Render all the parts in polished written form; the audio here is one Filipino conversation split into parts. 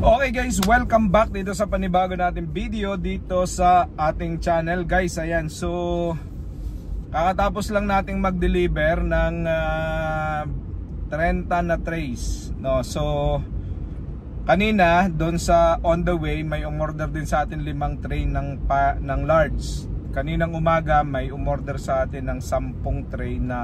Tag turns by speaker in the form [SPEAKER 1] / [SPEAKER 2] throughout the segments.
[SPEAKER 1] Okay guys, welcome back dito sa panibago nating video dito sa ating channel guys. Ayan, so kakatapos lang nating mag-deliver ng 30 na trays, no? So kanina doon sa on the way may umorder din sa atin 5 tray ng large. Kaninang umaga may umorder sa atin ng 10 tray na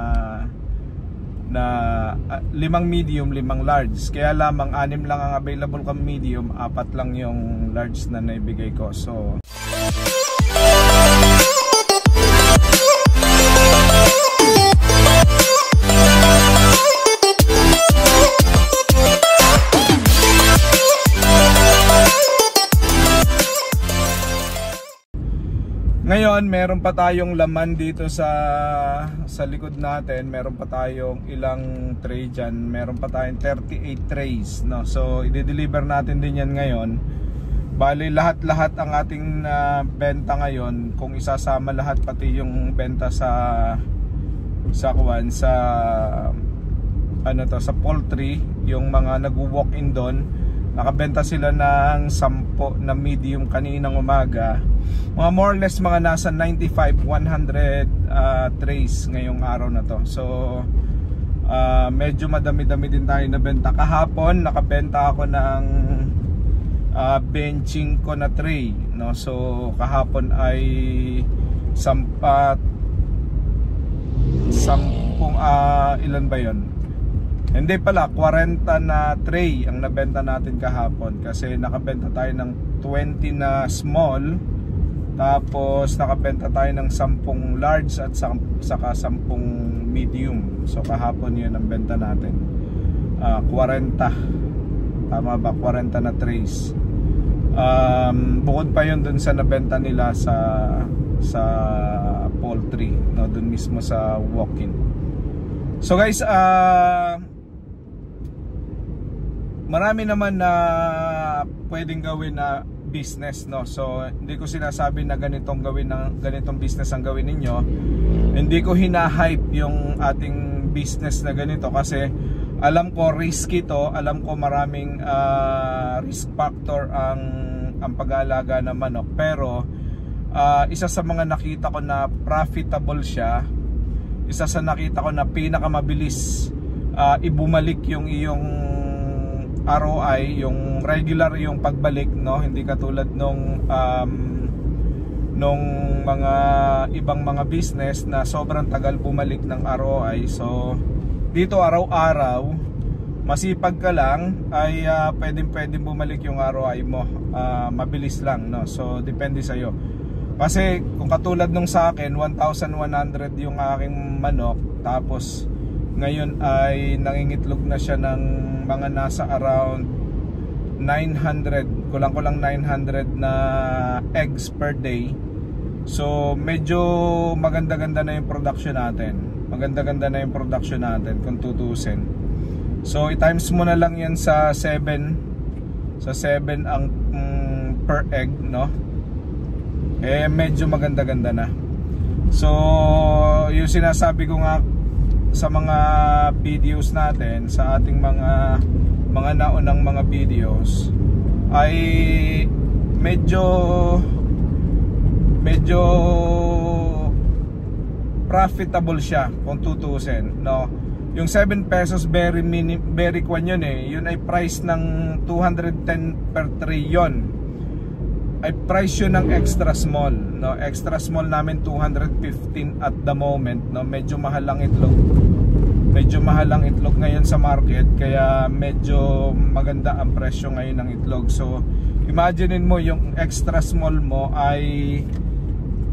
[SPEAKER 1] 5 medium, 5 large. Kaya lamang 6 lang ang available kang medium, 4 lang yung large na naibigay ko. So ngayon, meron pa tayong laman dito sa likod natin. Meron pa tayong ilang tray dyan. Meron pa tayong 38 trays, no? So, i-deliver natin din yan ngayon. Bali, lahat-lahat ang ating benta ngayon. Kung isasama lahat, pati yung benta sa poultry, yung mga nag-walk-in doon, nakabenta sila ng 10 na medium kaninang umaga. Mga more or less mga nasa 95-100 trays ngayong araw na to. So medyo madami-dami din tayo nabenta. Kahapon nakabenta ako ng 25 na tray, no? So kahapon ay 10 ilan ba yon? Hindi pala, 40 na tray ang nabenta natin kahapon. Kasi nakabenta tayo ng 20 na small, tapos nakabenta tayo ng 10 large at saka 10 medium. So kahapon yun ang benta natin, 40. Tama ba? 40 na trays. Bukod pa yun dun sa nabenta nila sa poultry, no? Dun mismo sa walk-in. So guys, marami naman na pwedeng gawin na business, no? So hindi ko sinasabi na ganitong business ang gawin ninyo. Hindi ko hina-hype yung ating business na ganito kasi alam ko risky to, alam ko maraming risk factor ang pag-aalaga ng manok, pero isa sa mga nakita ko na profitable siya, isa sa nakita ko na pinaka-mabilis ibumalik yung iyong ROI, yung regular yung pagbalik, no? Hindi katulad nung mga ibang mga business na sobrang tagal bumalik ng ROI. So dito araw-araw, masipag ka lang ay pwedeng bumalik yung ROI mo. Mabilis lang, no? So depende sa iyo. Kasi kung katulad nung sa akin, 1,100 yung aking manok, tapos ngayon ay nangingitlog na siya ng mga nasa around 900, kulang 900 na eggs per day. So medyo maganda-ganda na yung production natin. Maganda-ganda na yung production natin kung tutusin. So i-times mo na lang yan sa 7. Sa 7 ang per egg, no? Medyo maganda-ganda na. So yung sinasabi ko nga sa mga videos natin, sa ating mga naunang mga videos, ay medyo profitable siya kung tutusin, no? Yung 7 pesos very kwan yun yun ay price ng 210 per tray yun, ay price yun ng extra small, no? Extra small namin 215 at the moment, no? Medyo mahal ang itlog ngayon sa market, kaya medyo maganda ang presyo ngayon ng itlog. So imaginein mo yung extra small mo ay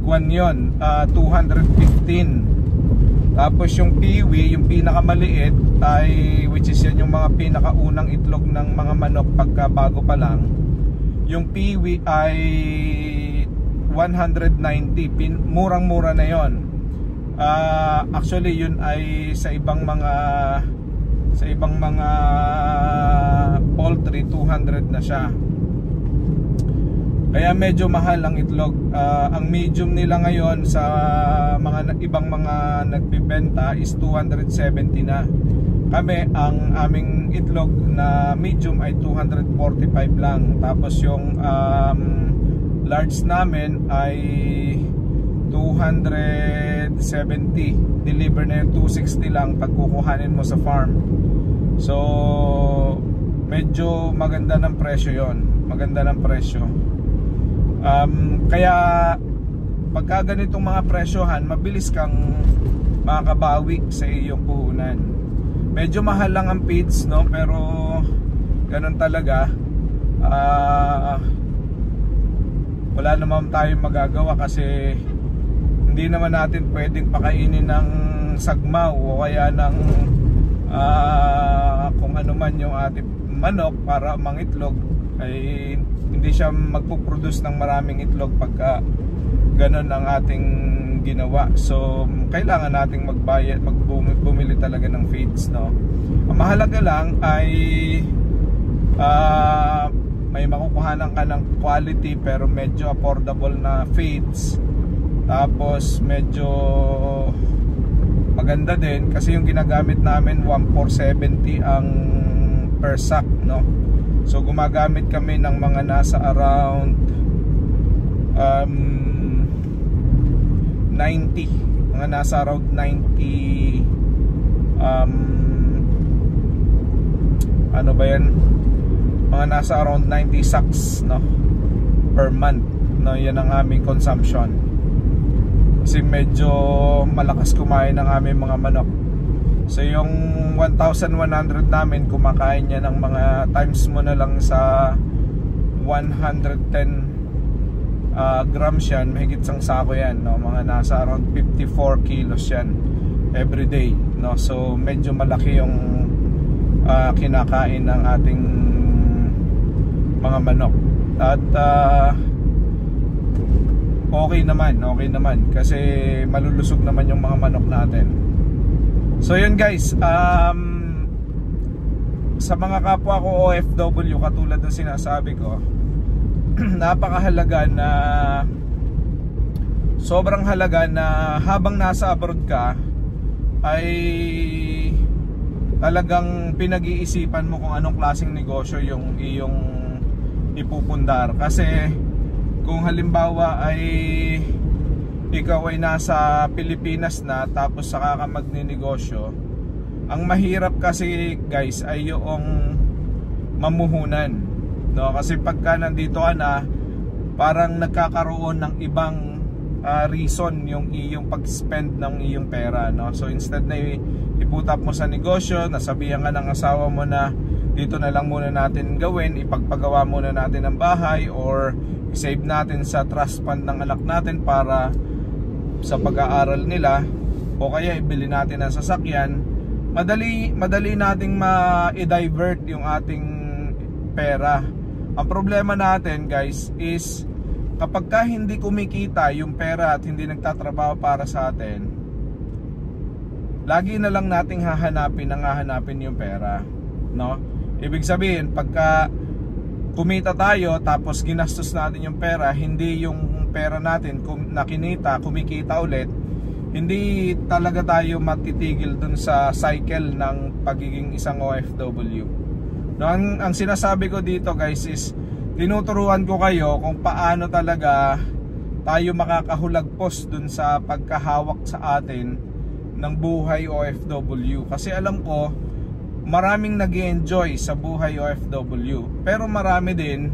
[SPEAKER 1] kwan yun, 215. Tapos yung piwi, yung pinakamaliit, ay which is yan yung mga pinakaunang itlog ng mga manok pagka bago pa lang, yung piwi ay 190. Murang-mura na yon. Actually yun ay sa ibang mga poultry 200 na siya. Kaya medyo mahal ang itlog. Ang medium nila ngayon sa mga ibang mga nagbibenta is 270 na. kami ang aming itlog na medium ay 245 lang, tapos yung large namin ay 270. Deliver na yung 260 lang pag kukuhanin mo sa farm. So medyo maganda ng presyo yon, maganda ng presyo. Kaya pagka ganitong mga presyohan, mabilis kang makakabawi sa iyong puhunan. Medyo mahal lang ang feeds, no, pero ganun talaga. Wala naman tayong magagawa kasi hindi naman natin pwedeng pakainin ng sagmaw o kaya ng kung ano man yung ating manok para mangitlog, ay hindi siya magpo-produce ng maraming itlog pagka ganun ang ating ginawa. So kailangan nating magbayad, bumili talaga ng feeds, no. Ang mahalaga lang ay may makukuhanan ka ng quality pero medyo affordable na feeds. Tapos medyo maganda din kasi yung ginagamit namin 1,470 ang per sack, no. So gumagamit kami ng mga nasa around 90, mga nasa around 90 ano ba yan, mga nasa around 90 sacks, no, per month, no. Yan ang aming consumption kasi medyo malakas kumain ng aming mga manok. So yung 1,100 namin, kumakain niya ng mga times mo na lang sa 110 grams yan, mahigit sang sako yan, no? Mga nasa around 54 kilos yan every day, no? So medyo malaki yung kinakain ng ating mga manok. At okay naman kasi malulusog naman yung mga manok natin. So yun guys, sa mga kapwa ko OFW, katulad ng sinasabi ko, napakahalaga na, sobrang halaga na habang nasa abroad ka ay talagang pinag-iisipan mo kung anong klaseng negosyo yung iyong ipupundar. Kasi kung halimbawa ay ikaw ay nasa Pilipinas na tapos saka ka magninegosyo, ang mahirap kasi guys ay yung mamuhunan, no? Kasi pagka nandito ka na, parang nagkakaroon ng ibang reason yung iyong pag-spend ng iyong pera, no? So instead na iputap mo sa negosyo, nasabihan ka ng asawa mo na dito na lang muna natin gawin, ipagpagawa muna natin ang bahay or save natin sa trust fund ng anak natin para sa pag-aaral nila, o kaya ibili natin ang sasakyan, madali nating ma-divert yung ating pera. Ang problema natin guys is kapag ka hindi kumikita yung pera at hindi nagtatrabaho para sa atin, lagi na lang nating hahanapin yung pera, no? Ibig sabihin, pagka kumita tayo tapos ginastos natin yung pera, hindi yung pera natin nakinita, kumikita ulit, hindi talaga tayo matitigil dun sa cycle ng pagiging isang OFW. No, ang sinasabi ko dito guys is, tinuturuan ko kayo kung paano talaga tayo makakahulagpos dun sa pagkahawak sa atin ng buhay OFW. Kasi alam ko maraming nag-enjoy sa buhay OFW, pero marami din,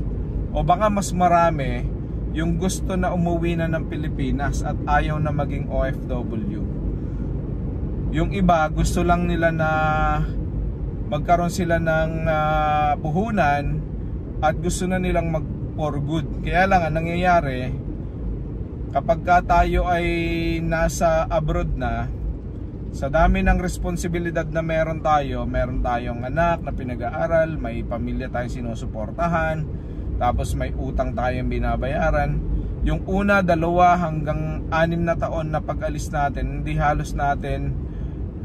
[SPEAKER 1] o baka mas marami, yung gusto na umuwi na ng Pilipinas at ayaw na maging OFW. Yung iba gusto lang nila na magkaroon sila ng puhunan at gusto na nilang mag for good. Kaya lang ang nangyayari, kapag ka tayo ay nasa abroad na, sa dami ng responsibilidad na meron tayong anak na pinag-aaral, may pamilya tayong sinusuportahan, tapos may utang tayong binabayaran. Yung una, 2 hanggang 6 na taon na pag-alis natin, hindi halos natin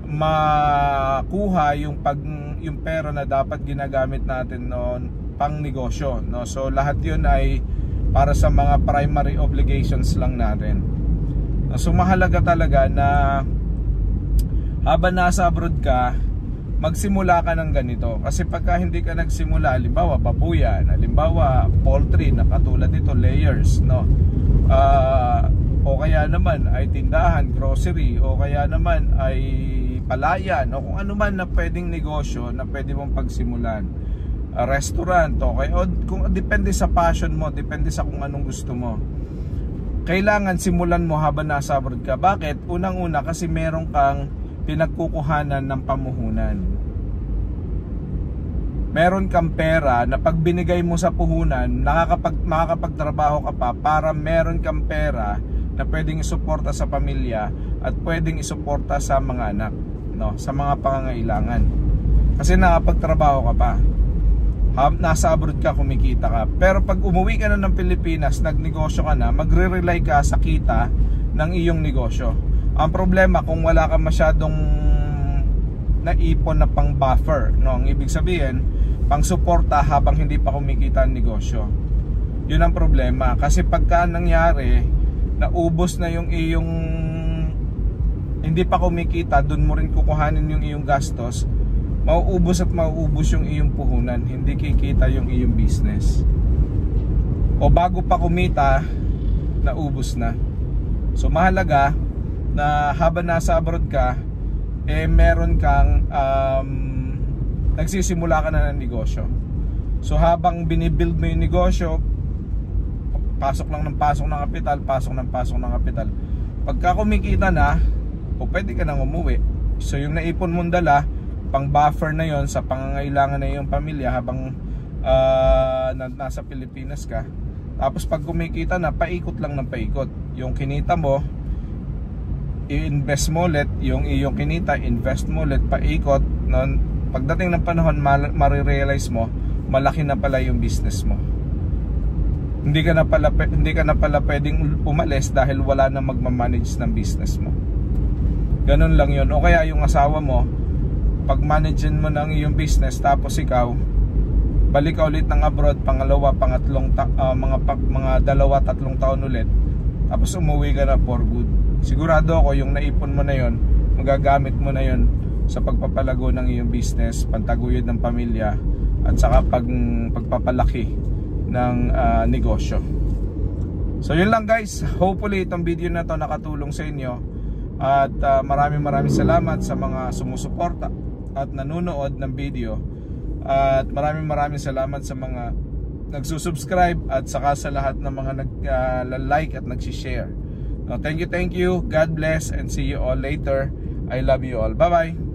[SPEAKER 1] makuha yung pera na dapat ginagamit natin noon pang negosyo, no? So lahat yun ay para sa mga primary obligations lang natin. So mahalaga talaga na habang nasa abroad ka, magsimula ka ng ganito. Kasi pagka hindi ka nagsimula, halimbawa babuyan, halimbawa poultry na katulad nito, layers, no? O kaya naman ay tindahan, grocery, o kaya naman ay palayan, o kung ano man na pwedeng negosyo na pwede mong pagsimulan, restaurant, okay, o kung depende sa passion mo, depende sa kung anong gusto mo. Kailangan simulan mo habang nasa abroad ka. Bakit? Unang-una kasi meron kang pinagkukuhanan ng pamuhunan. Meron kang pera na pag binigay mo sa puhunan, makakapagtrabaho ka pa para meron kang pera na pwedeng isuporta sa pamilya at pwedeng isuporta sa mga anak, no? Sa mga pangangailangan. Kasi nakapagtrabaho ka pa. Nasa abroad ka, kumikita ka. Pero pag umuwi ka na ng Pilipinas, nagnegosyo ka na, magre-rely ka sa kita ng iyong negosyo. Ang problema kung wala ka masyadong naipon na pang buffer, no? Ang ibig sabihin, pang suporta habang hindi pa kumikita ang negosyo. Yun ang problema. Kasi pagka nangyari, naubos na yung iyong, hindi pa kumikita, dun mo rin kukuhanin yung iyong gastos, mauubos at mauubos yung iyong puhunan, hindi kikita yung iyong business. O bago pa kumita, naubos na. So mahalaga na habang nasa abroad ka, meron kang nagsisimula ka na ng negosyo. So habang binibuild mo yung negosyo, pasok lang ng pasok ng kapital, pasok ng kapital. Pagka kumikita na, o pwede ka nang umuwi. So yung naipon mong dala, pang buffer na yon sa pangangailangan na iyong pamilya habang nasa Pilipinas ka. Tapos pag kumikita na, paikot lang ng paikot. Yung kinita mo, i-invest mo ulit. Yung iyong kinita, invest mo ulit, paikot. Pagdating ng panahon, marirealize mo, malaki na pala yung business mo. Hindi ka na pala pwedeng umalis dahil wala na magmamanage ng business mo. Ganun lang yun. O kaya yung asawa mo, pag-managein mo ng iyong business, tapos ikaw balik ka ulit ng abroad, pangalawa, pangatlong mga 2-3 taon ulit, tapos umuwi ka na for good. Sigurado ako yung naipon mo na yon, magagamit mo na yon sa pagpapalago ng iyong business, pantaguyod ng pamilya, at saka pagpapalaki ng negosyo. So yun lang guys, hopefully itong video na to nakatulong sa inyo. At maraming salamat sa mga sumusuporta at nanonood ng video. At maraming salamat sa mga nagsusubscribe at saka sa lahat ng mga nag-like at nag-share. Thank you. God bless and see you all later. I love you all. Bye bye.